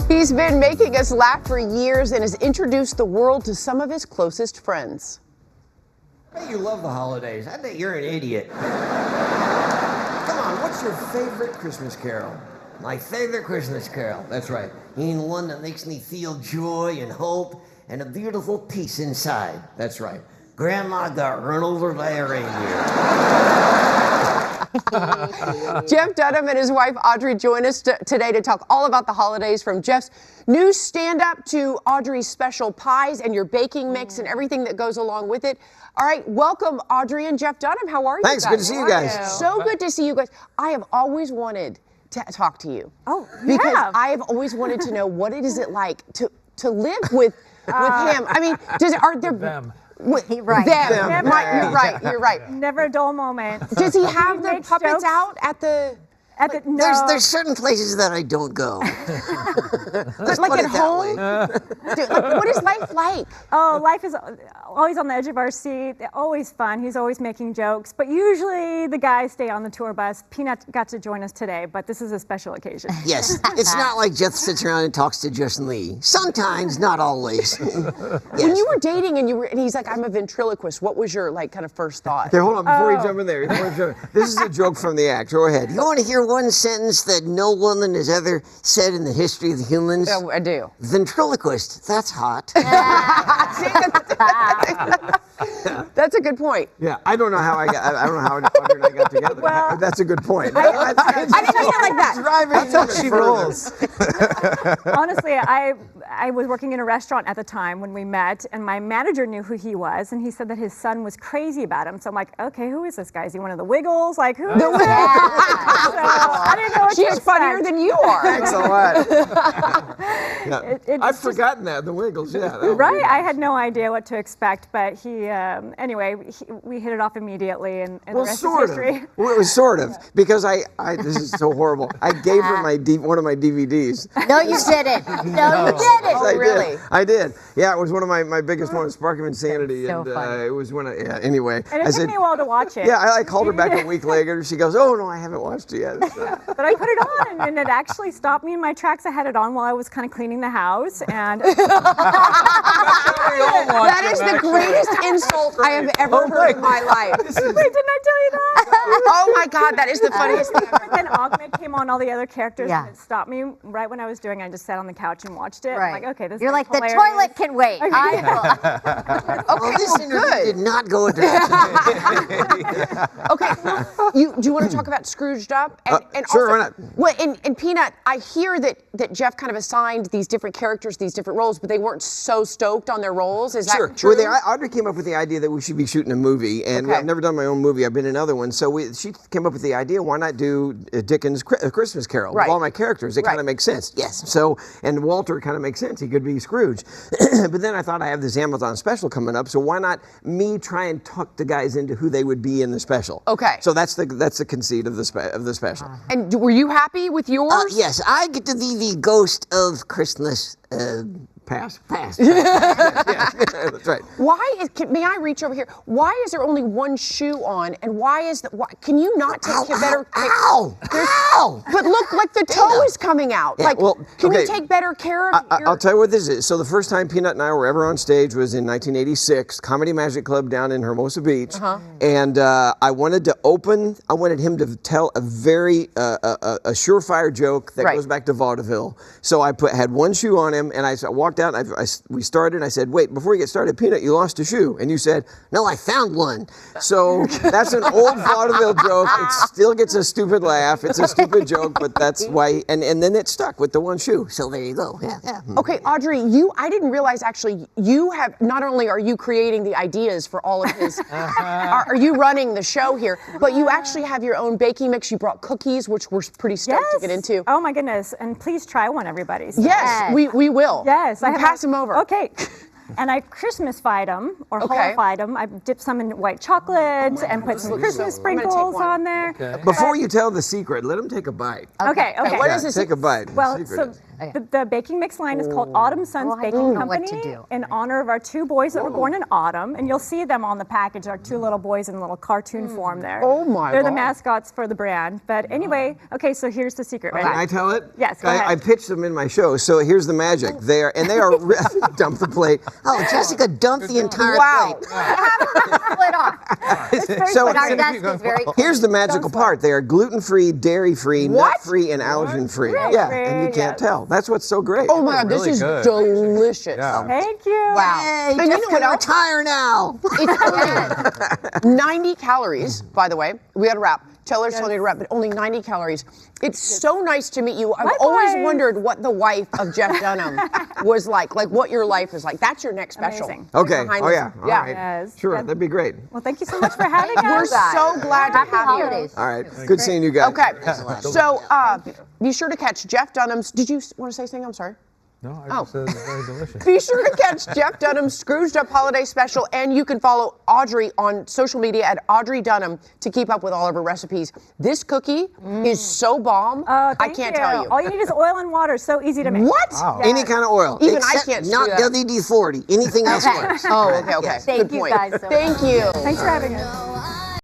He's been making us laugh for years and has introduced the world to some of his closest friends. I bet you love the holidays. I bet you're an idiot. Come on, what's your favorite Christmas carol? My favorite Christmas carol, that's right. You mean one that makes me feel joy and hope and a beautiful peace inside. That's right. Grandma got run over by a reindeer. Jeff Dunham and his wife Audrey join us today to talk all about the holidays, from Jeff's new stand-up to Audrey's special pies and your baking mix and everything that goes along with it. All right, welcome Audrey and Jeff Dunham. How are you guys? Thanks, good to see you guys. So good to see you guys. I have always wanted to talk to you. Oh, because I have always wanted to know what it is like to live with him. I mean, are there them? Right. Them. Right, you're right. Never a dull moment. Does he have the makes puppets jokes. out at the... No. There's certain places that I don't go. But like at home? Dude, what is life like? Oh, life is always on the edge of our seat. Always fun. He's always making jokes. But usually the guys stay on the tour bus. Peanut got to join us today, but this is a special occasion. Yes, it's not like Jeff sits around and talks to Justin Lee. Sometimes, not always. When you were dating and he's like, I'm a ventriloquist, what was your kind of first thought? Okay, hold on, before you jump in there. This is a joke from the act. Go ahead. You want to hear one sentence that no woman has ever said in the history of the humans? Oh, I do. Ventriloquist, that's hot. That's a good point. Yeah, I don't know how Audrey and I got together. Well, that's a good point. I didn't mean it like that. That's how she rolls. Honestly, I was working in a restaurant at the time when we met, and my manager knew who he was, and he said that his son was crazy about him. So I'm like, okay, who is this guy? Is he one of the Wiggles? Like, who is this? So I didn't know what to She's funnier than you are. Thanks a lot. Yeah. I've forgotten that, the Wiggles, yeah. Right, I had no idea what to expect, but we hit it off immediately, and the rest is history. Well, it was sort of, because this is so horrible. I gave her one of my DVDs. No, you didn't. No, you didn't. Oh, really? I did. Yeah, it was one of my biggest ones, Spark of Insanity. So and funny. it was anyway. And it took me a while to watch it. Yeah, I called her back a week later. She goes, oh, no, I haven't watched it yet. But I put it on, and it actually stopped me in my tracks. I had it on while I was kind of cleaning the house, and That is the greatest insult I have ever heard in my life. wait, didn't I tell you that? Oh my God, that is the funniest thing ever. Then Ahmed came on, all the other characters, Yeah. and it stopped me right when I was doing it. I just sat on the couch and watched it. Right. I'm like, okay, this You're is like, the hilarious. toilet can wait. I will. Well, this interview did not go a direction. Okay, do you want to talk about Scrooged Up? And sure, also, why not? Well, in Peanut, I hear that Jeff kind of assigned these different characters these different roles, but they weren't so stoked on their roles. Is that true? Well, Audrey came up with the idea that we should be shooting a movie, and Okay. I've never done my own movie. I've been in other ones. So she came up with the idea, why not do Dickens' A Christmas Carol? Right. With all my characters. It kind Right. of makes sense. Yes. So, and Walter kind of makes sense. He could be Scrooge. But then I thought I have this Amazon special coming up, so why not me try and talk the guys into who they would be in the special? Okay. So that's the conceit of the special. And were you happy with yours? Yes, I get to be the ghost of Christmas past. Yeah, that's right. May I reach over here? Why is there only one shoe on, and why is that? Can you not take better care? Ow! But look, like the toe is coming out. Yeah, like, well, can you okay. take better care of your... I'll tell you what this is. So the first time Peanut and I were ever on stage was in 1986, Comedy Magic Club down in Hermosa Beach. And I wanted him to tell a very a surefire joke that goes back to vaudeville. So I had one shoe on him, and I walked out, we started, and I said, wait, before you get started, Peanut, you lost a shoe. And you said, no, I found one. So that's an old vaudeville joke. It still gets a stupid laugh. It's a stupid joke, but that's why, and then it stuck with the one shoe. So there you go. Yeah. Okay, Audrey, I didn't realize actually not only are you creating the ideas for all of his, are you running the show here, but you actually have your own baking mix. You brought cookies, which we're pretty stoked to get into. Oh my goodness! And please try one, everybody. So. Yes, we will. Yes, We'll pass them over. Okay. and I Christmas-fied them or Okay. horrified them. I dipped some in white chocolate and put some Christmas I'm gonna take sprinkles one. on there. Okay. Before you tell the secret, let him take a bite. Okay. What is this? Take a bite. Well, The so secret is- the baking mix line is called Autumn Suns Oh, I Baking don't know Company what to do. in honor of our 2 boys that were born in autumn, and you'll see them on the package. Our 2 little boys in little cartoon form there. Oh, my They're the God. mascots for the brand. But anyway, okay, so here's the secret. Ready? Can I tell it? Yes, go ahead. I pitched them in my show. So here's the magic. They are dump the plate. Oh, Jessica dumped the entire Wow. plate. Split off. So But our desk is very here's the magical part. They are gluten-free, dairy-free, What? nut-free, and allergen-free. Yeah, and you can't tell. That's what's so great. Oh my God, this Really is good. delicious. Yeah. Thank you. Wow. Hey, And you know Jessica, what else? retire now. Yes. 90 calories, by the way. We had to wrap. Taylor's telling me to wrap, but only 90 calories. It's so nice to meet you. I've always Likewise. wondered what the wife of Jeff Dunham was like what your life is like. That's your next special. Amazing. Okay. Behind Oh the- yeah. All yeah. right. Yes. Sure. Yeah. That'd be great. Well, thank you so much for having We're us. so glad to Happy have holidays. All right. Good seeing you guys. you. Okay, so be sure to catch Jeff Dunham's. Did you want to say something? I'm sorry. No, I just said it's very delicious. Be sure to catch Jeff Dunham's Scrooged Up Holiday Special, and you can follow Audrey on social media at Audrey Dunham to keep up with all of her recipes. This cookie is so bomb, I Thank can't tell you. All you need is oil and water. So easy to make. What? Wow. Any kind of oil. Even I Except can't do not that. WD-40. Anything else Okay. works. Oh, okay. Thank Good you point. guys so much. Thank you. Thanks for having us.